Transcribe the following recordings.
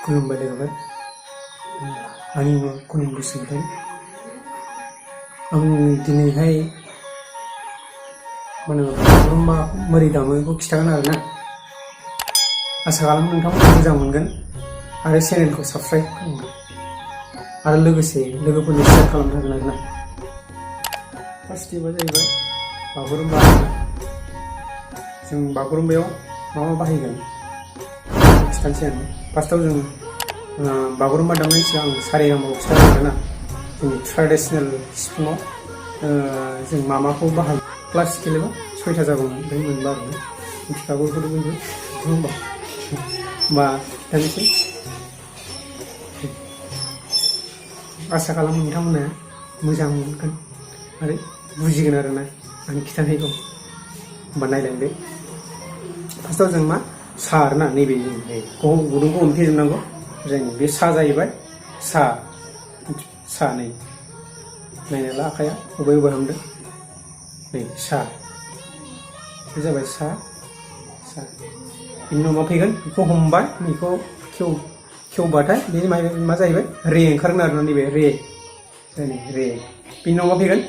खुलुमबाय लोगोफोर। आंनि मुङा कुनिल बसुमतारी। आं दिनैहाय बागुरुम्बा मारै दामो बेखौ खिथागोन आरोना। आसा खालामो नोंथांमोना मोजां मोनगोन आरो चेनेलखौ साबस्क्राइब खालामगोन आरो लोगोसे लोगोफोरनो शेयार खालामनो हागोन आरोना। फार्स्ट स्टेपआ जाहैबाय बागुरुम्बा। जों बागुरुम्बायाव मा बाहायगोन खिथानोसै आं। फार्स्टआव जों बागुरुम्बा दामनायनि सिगां सारेगामाखौ खिथागोन आरोना। जोंनि ट्रेडिसनेल सिफुङाव जों माखौ बाहायो। क्लासिकेल एबा 6टा जागौमोन, ओमफ्राय मोनबा आरोना मिथिखागौ बेखौथ' बयबो होमबा दानोसै। आसा खालामो नोंथांमोना मोजां मोनगोन आरो बुजिगोन आरोना आंनि खिथानायखौ। होमबा नायलांदो। फार्स्टआव जों सा आरोना, नैबे गुदुंखौ हमथेजोबनांगौ। जोंनि बे सा जाहैबाय सा नै नायना ला आखाया बबे हमदों। नै सा, बे जाबाय सा। बिनि उनाव मा फैगोन, बेखौ हमबाय, बेखौ खेवबाथाय बे मा जाहैबाय, रे ओंखारगोन आरोना। नैबे रे, रे। बिनि उनाव मा फैगोन,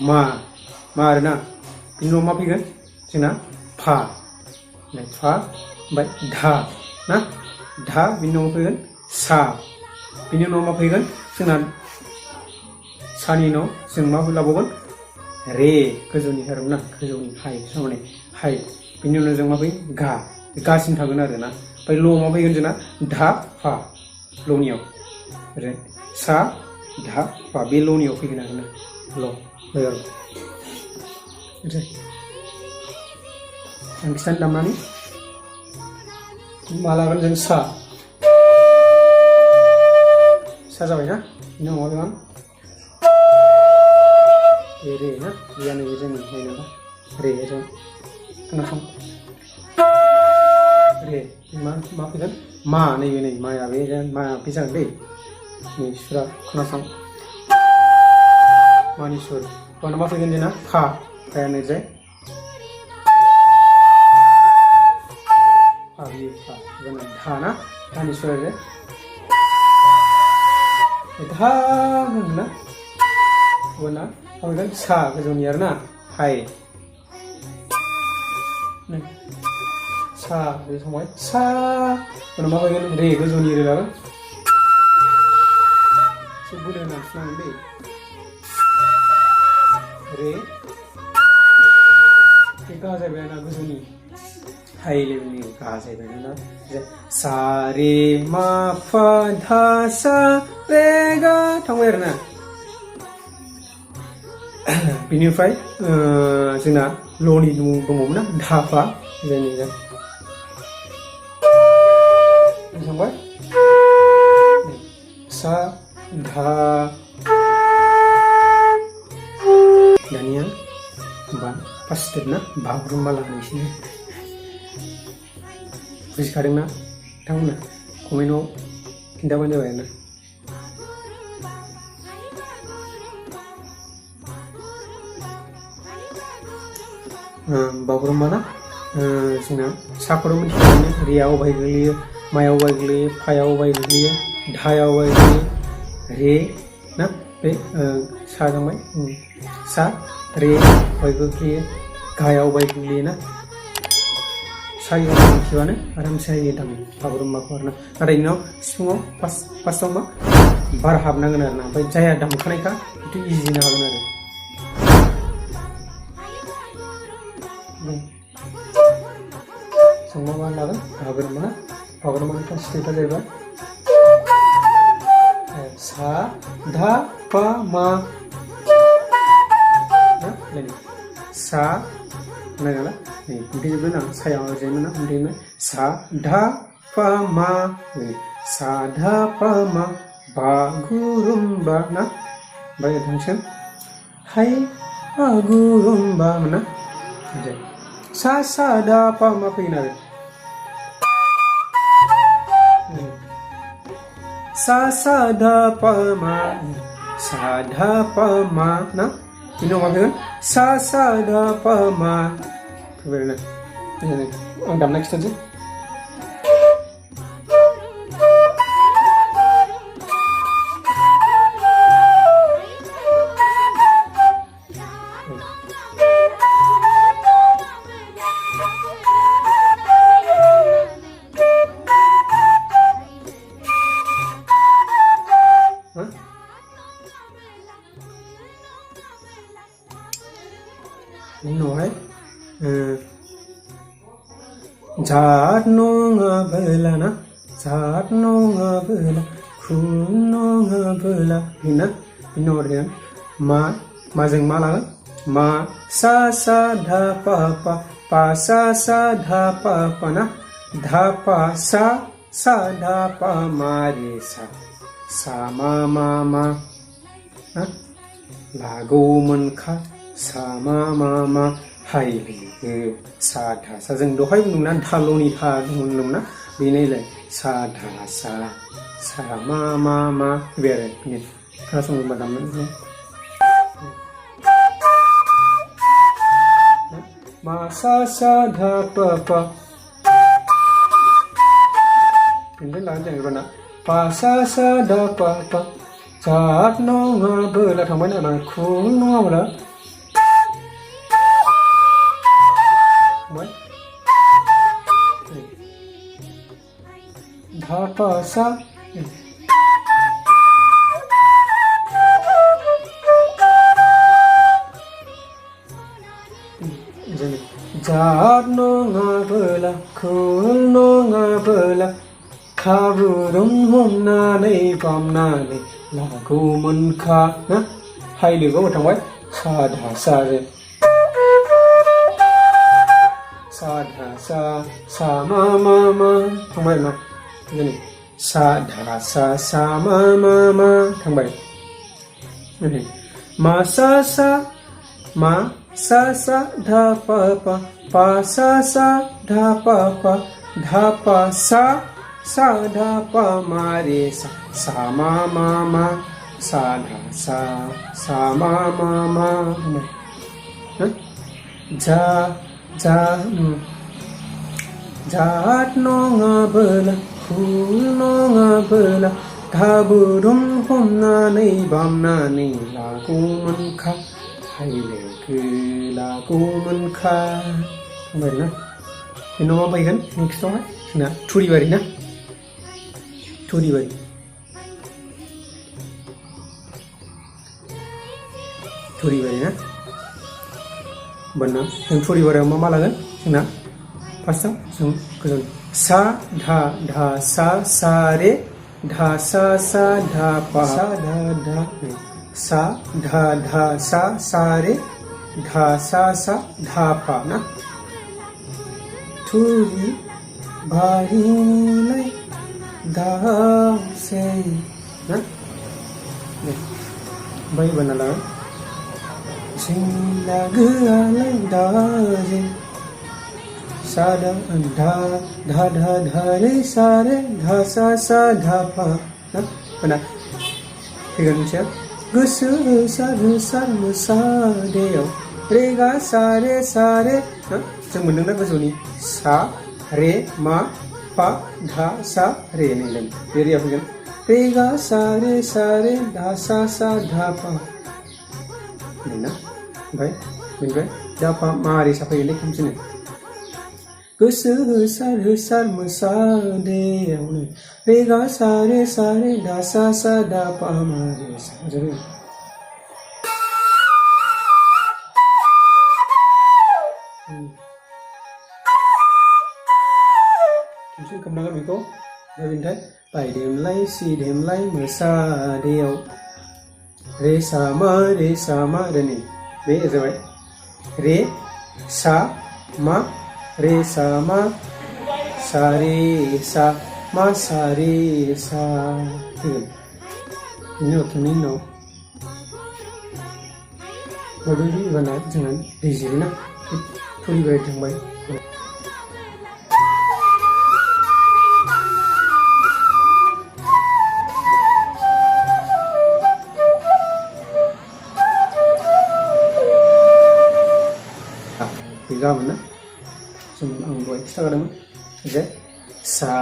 मा आरोना। बिनि उनाव मा फैगोन जोंना फा, ओमफ्राय धा ना, धा। बिनि उनाव फैगोन सा। बिनि उनाव मा फैगोन जोंना सानि उनाव जों मा लाबावगोन, रे, गोजौनि आरोना, गोजौनि हाइ माने हाइ। बिनि उनाव जों मा फैगोन, गा, गासिम थागोन आरोना। ओमफ्राय ल' मा फैगोन जोंना, धा फा, ल'नियाव ओरै सा धा फा, बे ल'नियाव फैगोन आरोना। ल' आं खिथानो दामनानै मा लागोन जों, सा जाबायना। बिनि उनाव मा जागोन, रे ना, रेया नैबे जोंनि नायनाला रे। जों खोनासं, रे मा फैगोन, मा, नैबे नै माया, बे जागोन दै। नै सुरा खोनासं, मानि सुर। उनाव मा फैगोन जोंना फा, फाया नैजाय फा, बियो फा। धा ना, धानि सुरा जे धा होनोना। मा फैगोन, सा, गोजौनि आरोना, हाइ। सा, बे समाव सा। उनाव मा फैगोन, रे, गोजौनि रे लागोन। एसे बोलो होनानै सुनांगोन दै। रे, बे गा जाहैबाय ना, गोजौनि हाइ लेभेलनि गा जाहैबाय ना। सा रे मा फा धा सा रे गा थांबाय आरोना। बिनिफ्राय जोंना ल'नि दंबावोमोन ना, धा फा। जोंनि थांबाय सा धा। दानिया होमबा फार्स्ट स्टेप ना, बागुरुम्बा लानायसै। बुजिखादोंना नोंथांमोना? कमेन्टआव खिन्थाबानो जाबाय आरोना। बागुरुम्बा ना, जोंना साखौथ' मिथिखायो, रेयाव अबाय गोग्लैयो, मायाव अबाय गोग्लैयो, फायाव अबाय गोग्लैयो, धायाव अबाय गोग्लैयो, रे ना, बे सा जाबाय, सा रे अबाय गोग्लैयो, गायाव अबाय गोग्लैयो ना। सायाव मिथिबानो आरामसे हायो दामो बागुरुम्बाखौ आरोना। नाथाय नोंनाव सिफुङाव फार्स्टआव मा बार हाबनांगोन आरोना। ओमफ्राय जाया दामखानायखा बेथ' इजिनो हागोन आरो। जों मा लागोन, बागुरुम्बा ना। बागुरुम्बानि फार्स्ट स्टेपआ जाहैबाय सा धा पा मा ना। सा नायनाला, नै हमथेजोबदों ना, सायाव जायोमोन ना, हमथेजोबनाय। सा धा पा मा, सा धा पा मा बागुरुम्बा ना। ओमफ्राय थांसिगोन हाय बागुरुम्बा ना। सा सा धा पा मा फैगोन आरो, सा सा धा पा मा, सा धा पा मा ना। बिनि उनाव मा फैगोन, सा सा धा पा मा फैबाय आरोना। आं दामना खिथानोसै। जात नङाबोला खुन नङाबोला बेना बिनि उनाव मा माजों मा लागोन मा सा सा धा पा सा धा पा ना धा पा सा धा पा मा रे सा मा लागौमोन खा सा मा हाय लोगो सा धा सा जों दहाय बुंदोंना धाल'नि हा होनदोंना बेनोलाय सा धा सा मा बे आरो बेनो खोनासंनो दामनो मा सा धा पा बेनिफ्राय लानो जाहैबाय ना पा सा धा पा जात नङाबोला थांबाय ना खुन नङाबोला धा पा सा जात नङाबोला खुन नङाबोला खाबुरुम हमनानै बामनानै लागौमोन खा ना हाय लोगोआव थांबाय सा धा सा रे सा धा सा मा थांबाय ना जोंनि सा धा सा मा थांबाय मा सा धा पा सा धा पा सा धा पा मा रे सा मा सा धा सा मा जात नङाबोला खुन नङाबोला खाबुरुम हमनानै बामनानै लागौमोन खा हाय लोगो लागौमोन खा बुंबाय ना बेनाव मा बायगोन नेक्स्टआवहाय जोंना थुरिबारि ना थुरिबारि ना होमबाना जों थुरिबारियाव मा लागोन जोंना फार्स्टआव जों गोजोन सा धा सा रे धा सा धा पा सा धा सा रे धा सा धा पा ना थुरि बारिनिलाय दाउसे ना बै बनाला जोंना गोआलाय दाजे सा धा रे सा धा सा धा पा ना बना फैगोन मोनसे गोसो सार मोसादेयाव रे गा सा रे ना जों मोनदोंना गोजौनि सा रे मा पा धा सा रे नैलाय बे रेया फैगोन रे गा सा रे धा सा धा पा ना ओमफ्राय बेनिफ्राय दा पा मा रे सा फैगोन खमसिनो गोसो होसार मोसादेयावनो रे गा सा रे धा सा धा पा मा रे सा खनसे खोबनांगोन बेखौ बेनिफ्राय बायदेमलाय सिदेमलाय मोसादेयाव रे सा मा रे नै बे जाबाय रे सा मा रे सा मा सा रे सा मा सा रे सा फैगोन बेनि उनाव माबायदि होनबाना जोंना दैजिरि ना थुरिबारि थांबाय गाबोन ना जों आं दहाय खिन्थाखादोंमोन जे सा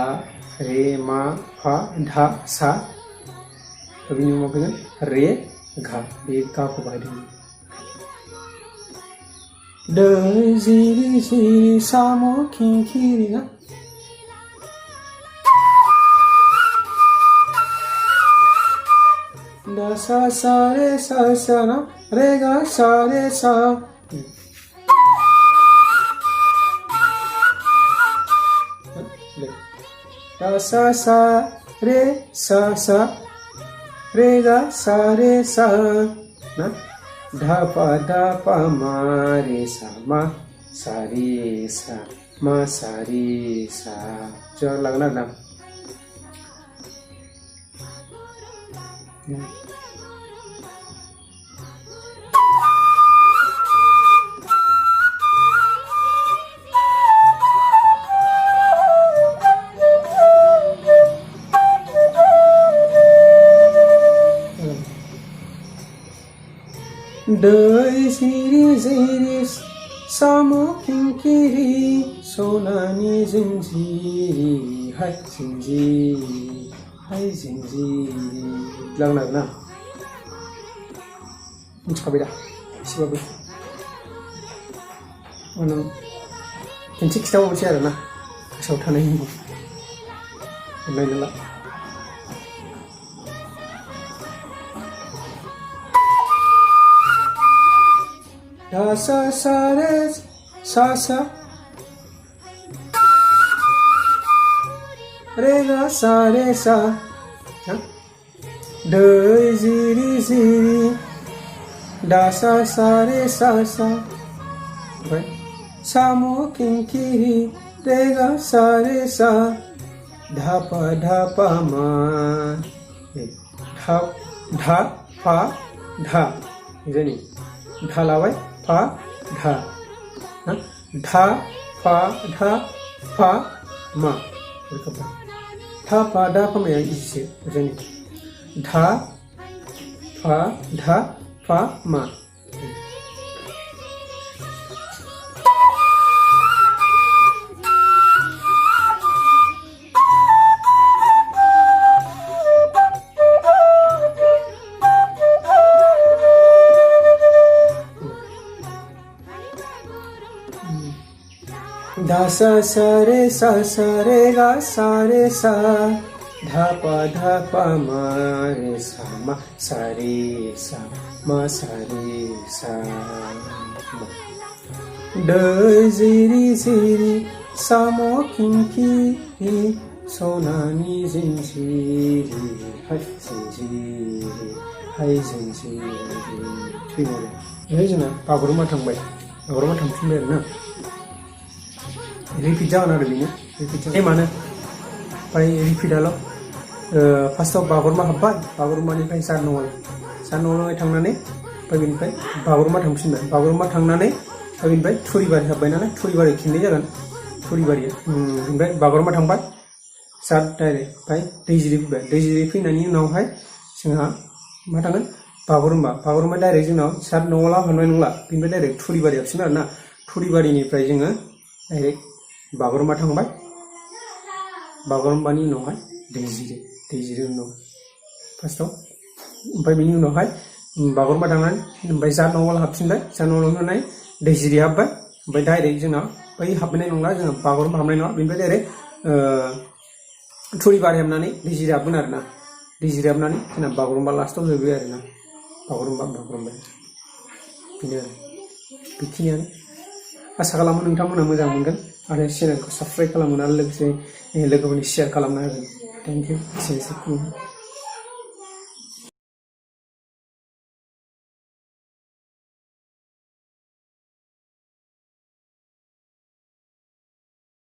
रे मा फा धा सा बिनि उनाव फैगोन रे घा बे गाखौ बाहायदोंमोन दै जिरि साम' खिंखिरि ना दा सा रे सा ना रे गा सा रे सा दा सा सा रे सा सा रे गा सा रे सा ना धा पा मा रे सा रे सा मा सा रे सा jangan lagu nada. Doi siri samo kinkiri sonani zinjiri hai zinjiri lang na micapai dah siapa mana kencik kita mau bicara na kasau tanah ini lain lah da sa sa re sa sa re ga sa re sa de ziri da sa sa re sa sa sa mo kinkiri re ga sa re sa dha pa ma dha pa dha jadi dha lawan pa dha dha pa ma dha pa dha pa ma yang isi jadi dha pa ma da sa sa re ga sa re sa dha pa ma re sa re sa ma sa re sa de ziri sa mo kinki sonani zinjiri hai zinjiri थैबाय बेहाय जोंना बागुरुम्बा थांबाय बागुरुम्बा थांफिनबाय आरोना repeat जागोन आरो बेनो repeat जागोन मानो ओमफ्राय रिपिटआल' फार्स्टआव बागुरुम्बा हाबबाय बागुरुम्बानिफ्राय सार न'आवहाय थांनानै ओमफ्राय बेनिफ्राय बागुरुम्बा थांफिनबाय बागुरुम्बा थांनानै ओमफ्राय बेनिफ्राय थुरिबारि हाबबाय नालाय थुरिबारि खिन्नै जागोन थुरिबारिया ओमफ्राय बागुरुम्बा थांबाय सार डाइरेक्ट ओमफ्राय दैजिरि फैबाय दैजिरि फैनायनि उनावहाय जोंहा मा थांगोन बागुरुम्बा डाइरेक्ट जोंनाव सार न'आव लाबोनाय नंला बेनिफ्राय डाइरेक्ट थुरिबारि हाबसिगोन आरोना थुरिबारिनिफ्राय जोङो डाइरेक्ट बागुरुम्बा थांबाय बागुरुम्बानि उनावहाय दैजिरि उनाव फार्स्टआव ओमफ्राय बेनि उनावहाय बागुरुम्बा थांनानै ओमफ्राय जा न'आव हाबफिनबाय जा न'आव थांनानै दैजिरि हाबबाय ओमफ्राय डाइरेक्ट जोंना बै हाबनाय नंला जोङो बागुरुम्बा हाबनाय नङा बेनिफ्राय डाइरेक्ट थुरिबारि हाबनानै दैजिरि हाबगोन आरोना दैजिरि हाबनानै जोंना बागुरुम्बा लास्टआव जोबबाय आरोना बागुरुम्बा बेनो आरो बेखिनियानो आसा खालामो नोंथांमोना मोजां मोनगोन आरो चेनेलखौ साबस्क्राइब खालामगोन आरो लोगोसे लोगोफोरनि शेयार खालामना होगोन थेंक इउ एसेनोसै